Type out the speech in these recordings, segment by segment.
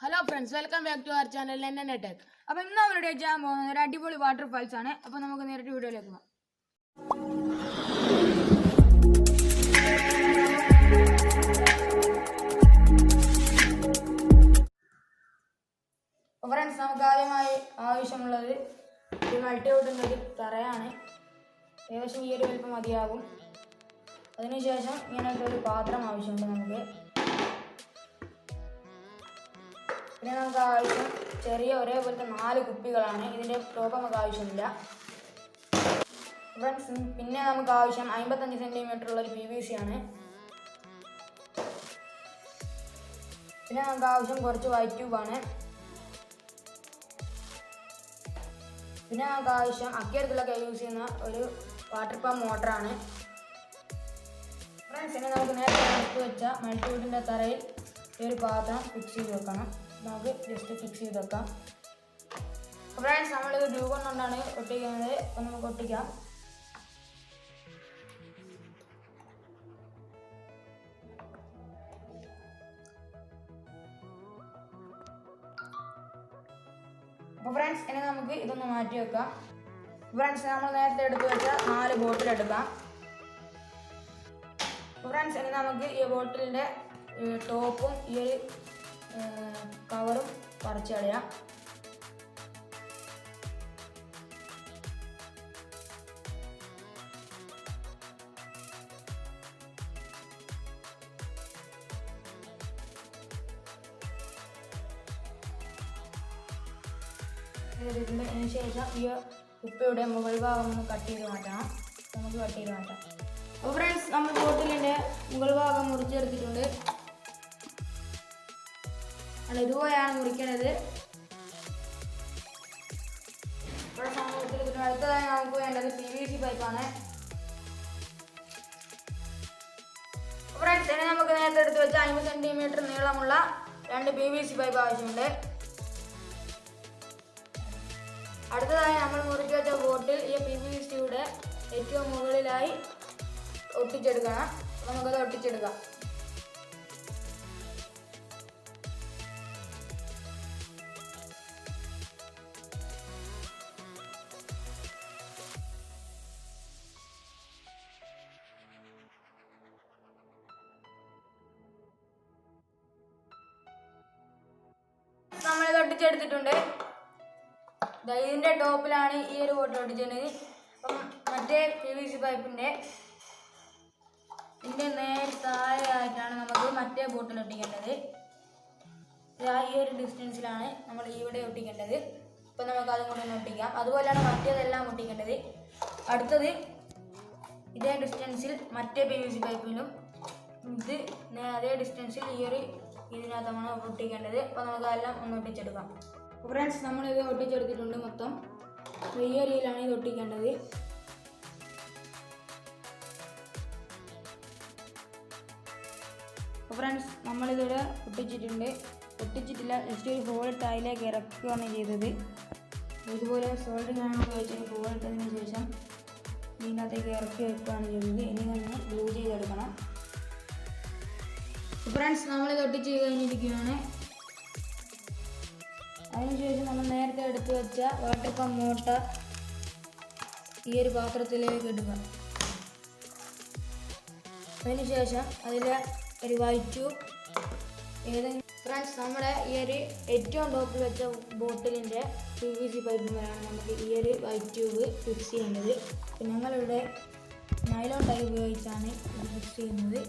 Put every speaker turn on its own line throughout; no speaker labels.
Hello friends, welcome back to our channel NN Tech.
അപ്പോൾ ഇന്ന് നമ്മൾ ഇവിടെ ചെയ്യാൻ പോകുന്നത് ഒരു അടിപൊളി വാട്ടർഫാൾസ് ആണ്. അപ്പോൾ നമുക്ക് നേരിട്ട് വീഡിയോയിലേക്ക് പോകാം. ഫ്രണ്ട്സ്, നമുക്ക് ആദ്യമായി ആവശ്യമുള്ളത് ഒരു മൾട്ടിവുഡിൻ്റെ ഒരു തറയാണ്. ഏകദേശം ഈ ഒരു വലിപ്പം മതിയാകും. അതിനുശേഷം ഇങ്ങനത്തെ ഒരു പാത്രം ആവശ്യമുണ്ട് നമുക്ക്. പിന്നെ നമുക്ക് ആവശ്യം ചെറിയ ഒരേപോലത്തെ 4 കുപ്പികളാണ്. ഇതിൻ്റെ ടോപ്പ് നമുക്ക് ആവശ്യമില്ല ഫ്രണ്ട്സ്. പിന്നെ നമുക്ക് ആവശ്യം 55 സെൻറ്റിമീറ്റർ ഉള്ളൊരു PVC ആണ്. പിന്നെ നമുക്ക് ആവശ്യം കുറച്ച് വൈറ്റ് ട്യൂബാണ്. പിന്നെ നമുക്ക് ആവശ്യം അക്വേറിയത്തിലൊക്കെ യൂസ് ചെയ്യുന്ന ഒരു വാട്ടർ പമ്പ് മോട്ടറാണ്. ഫ്രണ്ട്സ്, ഇനി നമുക്ക് നേരത്തെ എടുത്ത് വെച്ച മൾട്ടിവുഡിൻ്റെ തറയിൽ ഈ ഒരു പാത്രം ഫിക്സ് ചെയ്ത് വെക്കണം. നമുക്ക് ജസ്റ്റ് ഫിക്സ് ചെയ്ത് വെക്കാം. ഫ്രണ്ട്സ്, നമ്മളിത് ഗ്ലൂ ഗൺ കൊണ്ടാണ് ഒട്ടിക്കുന്നത്. അപ്പം നമുക്ക് ഒട്ടിക്കാം. അപ്പോൾ ഫ്രണ്ട്സ്, ഇനി നമുക്ക് ഇതൊന്ന് മാറ്റി വെക്കാം. ഫ്രണ്ട്സ്, നമ്മൾ നേരത്തെ എടുത്ത് വെച്ച 4 ബോട്ടിൽ എടുക്കാം. ഫ്രണ്ട്സ്, ഇനി നമുക്ക് ഈ ബോട്ടിലിൻ്റെ ടോപ്പും ഈ ഒരു കവറും പറിച്ച് കളയാം. ഇതിന് ശേഷം ഈ കുപ്പിയുടെ മുകൾ ഭാഗം ഒന്ന് കട്ട് ചെയ്ത് മാറ്റണം. നമുക്ക് കട്ട് ചെയ്ത് മാറ്റാം. അപ്പോൾ ഫ്രണ്ട്സ്, നമ്മൾ ബോട്ടിലിൻ്റെ മുകൾ ഭാഗം മുറിച്ചെടുത്തിട്ടുണ്ട്. ഇതുപോലെയാണ് മുറിക്കുന്നത്. ഇവിടെ സംഭവത്തിൽ അടുത്തതായി നമുക്ക് വേണ്ടത് PVC പൈപ്പാണ്. ഫ്രണ്ട്സ്, ഇനി നമുക്ക് നേരത്തെ എടുത്ത് വെച്ച 50 സെൻറ്റിമീറ്റർ നീളമുള്ള 2 PVC പൈപ്പ് ആവശ്യമുണ്ട്. അടുത്തതായി നമ്മൾ മുറിച്ച് വെച്ച ബോട്ടിൽ ഈ PVCയുടെ ഏറ്റവും മുകളിലായി ഒട്ടിച്ചെടുക്കണം. നമുക്കത് ഒട്ടിച്ചെടുക്കാം. നമ്മളിത് ഒട്ടിച്ചെടുത്തിട്ടുണ്ട്. ഇതിൻ്റെ ടോപ്പിലാണ് ഈ ഒരു ബോട്ടിൽ ഒട്ടിച്ചത്. അപ്പം മറ്റേ PVC പൈപ്പിൻ്റെ ഇതിൻ്റെ നേരെ താഴെയായിട്ടാണ് നമുക്ക് മറ്റേ ബോട്ടിൽ ഒട്ടിക്കേണ്ടത്. ഈ ഒരു ഡിസ്റ്റൻസിലാണ് നമ്മൾ ഇവിടെ ഒട്ടിക്കേണ്ടത്. അപ്പം നമുക്ക് അതും കൂടെ ഒന്ന് ഒട്ടിക്കാം. അതുപോലെയാണ് മറ്റേതെല്ലാം ഒട്ടിക്കേണ്ടത്. അടുത്തത് ഇതേ ഡിസ്റ്റൻസിൽ മറ്റേ PVC പൈപ്പിലും ഇത് അതേ ഡിസ്റ്റൻസിൽ ഈ ഒരു ഇതിനകത്താണ് ഒട്ടിക്കേണ്ടത്. അപ്പോൾ നമുക്ക് അതെല്ലാം ഒന്ന് ഒട്ടിച്ചെടുക്കാം. ഫ്രണ്ട്സ്, നമ്മളിത് ഒട്ടിച്ചെടുത്തിട്ടുണ്ട് മൊത്തം. ഈ ഏരിയയിലാണ് ഇത് ഒട്ടിക്കേണ്ടത്. ഫ്രണ്ട്സ്, നമ്മളിതിവിടെ ഒട്ടിച്ചിട്ടില്ല. ജസ്റ്റ് ഒരു ഹോൾ ടൈലേക്ക് ഇറക്കുകയാണ് ചെയ്തത്. ഇതുപോലെ സോൾഡിംഗ് ആണ് ഉപയോഗിച്ച് ഹോൾ ഇട്ടതിന് ശേഷം ഇതിനകത്തേക്ക് ഇറക്കി വെക്കുകയാണ് ചെയ്തത്. ഇനി നമ്മൾ ഗ്ലൂ ചെയ്തെടുക്കണം. ഫ്രണ്ട്സ്, നമ്മളിത് ഒട്ടിച്ച് കഴിഞ്ഞിരിക്കുകയാണ്. അതിനുശേഷം നമ്മൾ നേരത്തെ എടുത്തു വെച്ച വാട്ടർ പമ്പ് മോട്ടർ ഈ ഒരു പാത്രത്തിലേക്ക് ഇടുക. അതിനുശേഷം അതിൽ ഒരു വൈറ്റ് ട്യൂബ് ഏതെങ്കിലും ഫ്രണ്ട്സ്, നമ്മുടെ ഈ ഒരു ഏറ്റവും ടോപ്പിൽ വെച്ച ബോട്ടിലിൻ്റെ PVC പൈപ്പിലാണ് നമുക്ക് ഈ ഒരു വൈറ്റ് ട്യൂബ് ഫിക്സ് ചെയ്യേണ്ടത്. പിന്നെ ഞങ്ങളിവിടെ നൈലോൺ ടൈ ഉപയോഗിച്ചാണ് ഇത് ഫിക്സ് ചെയ്യുന്നത്.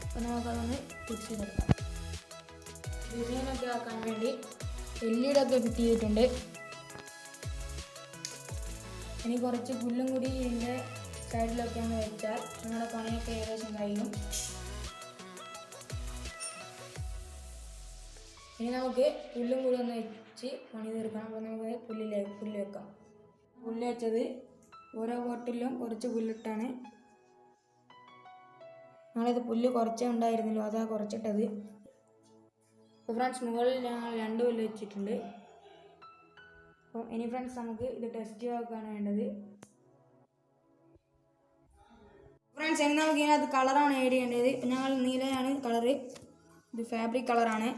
അപ്പോൾ നമുക്കതൊന്ന് ഫിക്സ് ചെയ്തെടുക്കാം. ഡിസൈനൊക്കെ ആക്കാൻ വേണ്ടി LED ഒക്കെ ഫിറ്റ് ചെയ്തിട്ടുണ്ട്. ഇനി കുറച്ച് പുല്ലും കൂടി ഇതിൻ്റെ സൈഡിലൊക്കെ ഒന്ന് വെച്ചാൽ നമ്മുടെ പണിയൊക്കെ ഏകദേശം കഴിയും. ഇനി നമുക്ക് പുല്ലും കൂടി ഒന്ന് വെച്ച് പണി തീർക്കണം. അപ്പോൾ നമുക്ക് പുല്ല് വെക്കാം. പുല്ല് വെച്ചത് ഓരോ ബോട്ടിലും കുറച്ച് പുല്ലിട്ടാണ്. ഞങ്ങളിത് പുല്ല് കുറച്ചേ ഉണ്ടായിരുന്നല്ലോ, അതാണ് കുറച്ചിട്ടത്. അപ്പോൾ ഫ്രണ്ട്സ്, മുകളിൽ ഞങ്ങൾ 2 പുല്ല് വെച്ചിട്ടുണ്ട്. അപ്പോൾ ഇനി ഫ്രണ്ട്സ്, നമുക്ക് ഇത് ടെസ്റ്റ് ആക്കുകയാണ് വേണ്ടത്. ഫ്രണ്ട്സ്, ഇനി നമുക്ക് ഇതിനകത്ത് കളറാണ് ആഡ് ചെയ്യേണ്ടത്. ഞങ്ങൾ നീലയാണ് കളറ്. ഇത് ഫാബ്രിക് കളറാണ്.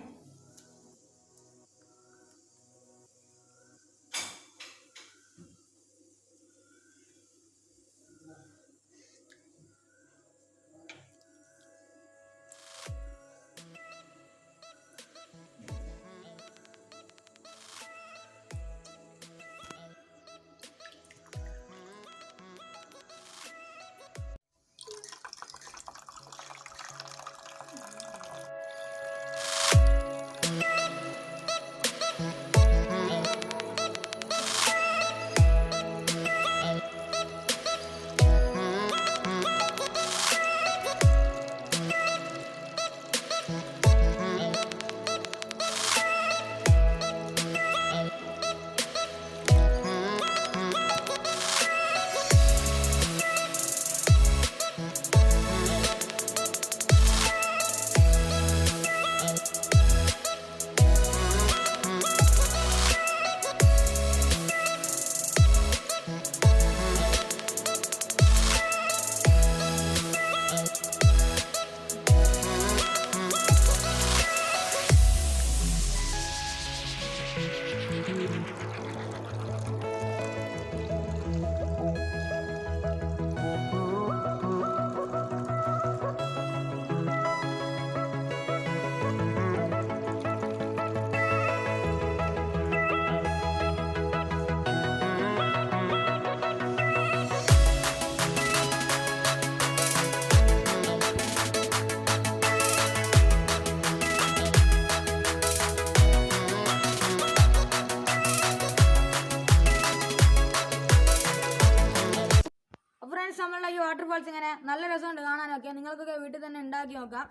നിങ്ങൾക്കൊക്കെ വീട്ടിൽ തന്നെ ഉണ്ടാക്കി നോക്കാം.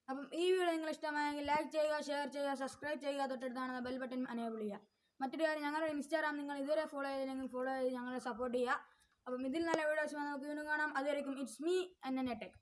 അപ്പം ഈ വീഡിയോ നിങ്ങൾ ഇഷ്ടമായെങ്കിൽ ലൈക്ക് ചെയ്യുക, ഷെയർ ചെയ്യുക, സബ്സ്ക്രൈബ് ചെയ്യുക, തൊട്ടടുത്താണ് ബെൽ ബട്ടൺ അനേബിൾ ചെയ്യുക. മറ്റൊരു കാര്യം, ഞങ്ങളുടെ ഇൻസ്റ്റാഗ്രാം നിങ്ങൾ ഇതുവരെ ഫോളോ ചെയ്തില്ലെങ്കിൽ ഫോളോ ചെയ്ത് ഞങ്ങളെ സപ്പോർട്ട് ചെയ്യുക. അപ്പം ഇതിൽ നല്ല വീഡിയോസ് നമുക്ക് വീണ്ടും കാണാം. അതുവരെയും ഇറ്റ്സ് മീ NN Tech.